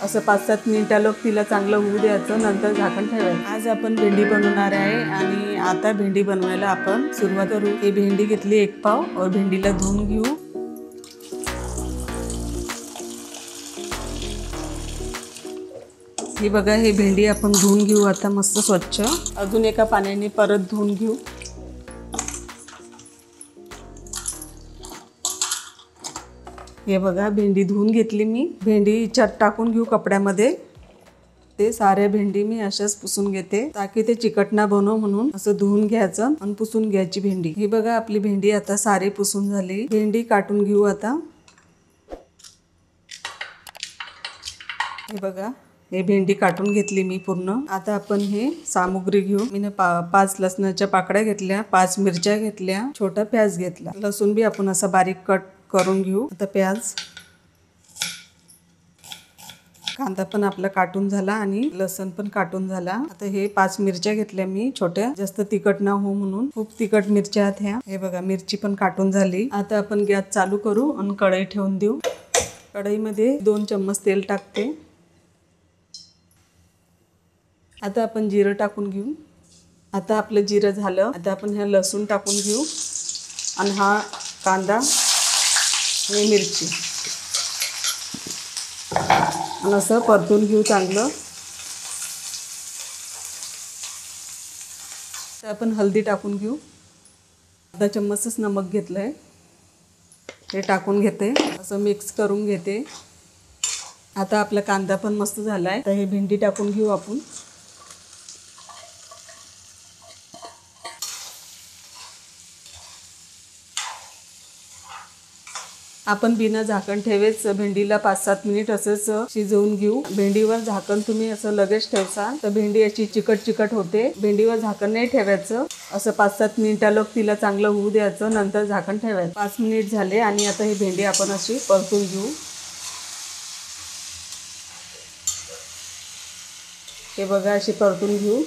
असं 5-7 मिनिटाला तिला चांगलं होऊ द्यायचं, नंतर झाकण ठेवायचं। आज आपण भेंडी बनवणार आहे आणि आता भेंडी बनवायला आपण सुरुवात करू। ही भेंडी घेतली 1 पाव और भेंडीला धुवून घेऊ। हे बघा, हे भेंडी आपण धुवून घेऊ आता मस्त स्वच्छ। अजून एका पाण्याने परत धुवून घेऊ। हे बघा, भेंडी धुवून घेतली मी। भेंडी छान टाकून घेऊ कपड्यामध्ये। ते सारे भेंडी मी अशाच पुसून घेते ताकि ते चिकट ना बनव म्हणून असं धुवून घ्यायचं आणि पुसून घ्यायची भेंडी। हे बघा, आपली भेंडी आता सारी पुसून झाली। भेंडी काटून घेऊ आता। हे बघा, हे भेंडी काटून घेतली मी पूर्ण। आता आपण हे सामुग्री घेऊ। मी 5 लसणाच्या पाकळ्या घेतल्या, 5 मिरच्या घेतल्या, छोटा प्याज घेतला। लसूण भी आपण असा बारीक कट करून घेऊ। आता प्याज, कांदा पण आपला काटून झाला आणि लसूण पण काटून झाला। आता हे 5 मिरच्या घेतल्या मी छोट्या, जास्त तिखट ना हो म्हणून। खूप तिखट मिरच्या आहेत ह्या। हे बघा, मिरची पण काटून झाली। आता आपण गॅस चालू करू आणि कढई ठेवून देऊ। कढईमध्ये 2 चम्मच तेल टाकते। आता आपण जिरं टाकून घेऊ। आता आपलं जिरं झालं। आता आपण हे लसूण टाकून घेऊ आणि हा कांदा आणि मिरची आणि असं परतून घेऊ चांगलं। तर आपण हळदी टाकून घेऊ। अर्धा चम्मचच नमक घेतलंय, हे टाकून घेते, असं मिक्स करून घेते। आता आपला कांदा पण मस्त झालाय। आता हे भेंडी टाकून घेऊ आपण। आपण बिना झाकण ठेवेच भेंडीला 5-7 मिनिट असंच शिजवून घेऊ। भेंडीवर झाकण तुम्ही असं लगेच ठेवसाल तर भेंडी अशी चिकट होते। भेंडीवर झाकण नाही ठेवायचं, असं 5-7 मिनिटाला तिला चांगलं होऊ द्यायचं, नंतर झाकण ठेवायचं। 5 मिनिट झाले आणि आता ही भेंडी आपण अशी परतून घेऊ। हे बघा, अशी परतून घेऊ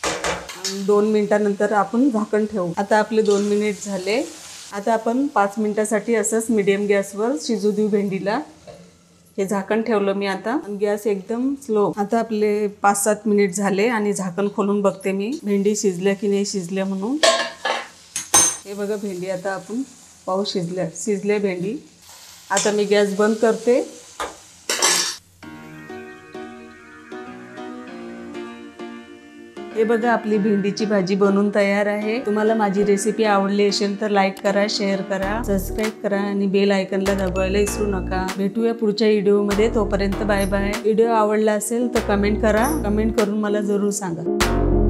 आणि 2 मिनिटानंतर आपण झाकण ठेवू। आता आपले 2 मिनिट झाले। आता आपण 5 मिनिटासाठी असंच मीडियम गॅसवर शिजू देऊ भेंडीला। हे झाकण ठेवलं मी आता आणि गॅस एकदम स्लो। आता आपले 5-7 मिनिट झाले आणि झाकण खोलून बघते मी भेंडी शिजल्या की नाही शिजल्या म्हणून। हे बघा, भेंडी आता आपण पाहू शिजल्या भेंडी। आता मी गॅस बंद करते। हे बघा, आपली भेंडीची भाजी बनवून तयार आहे। तुम्हाला माझी रेसिपी आवडली असेल तर लाईक करा, शेअर करा, सबस्क्राईब करा आणि बेल आयकॉनला दाबायला विसरू नका। भेटूया पुढच्या व्हिडिओमध्ये, तोपर्यंत बाय बाय। व्हिडिओ आवडला असेल तर कमेंट करा, कमेंट करून मला जरूर सांगा।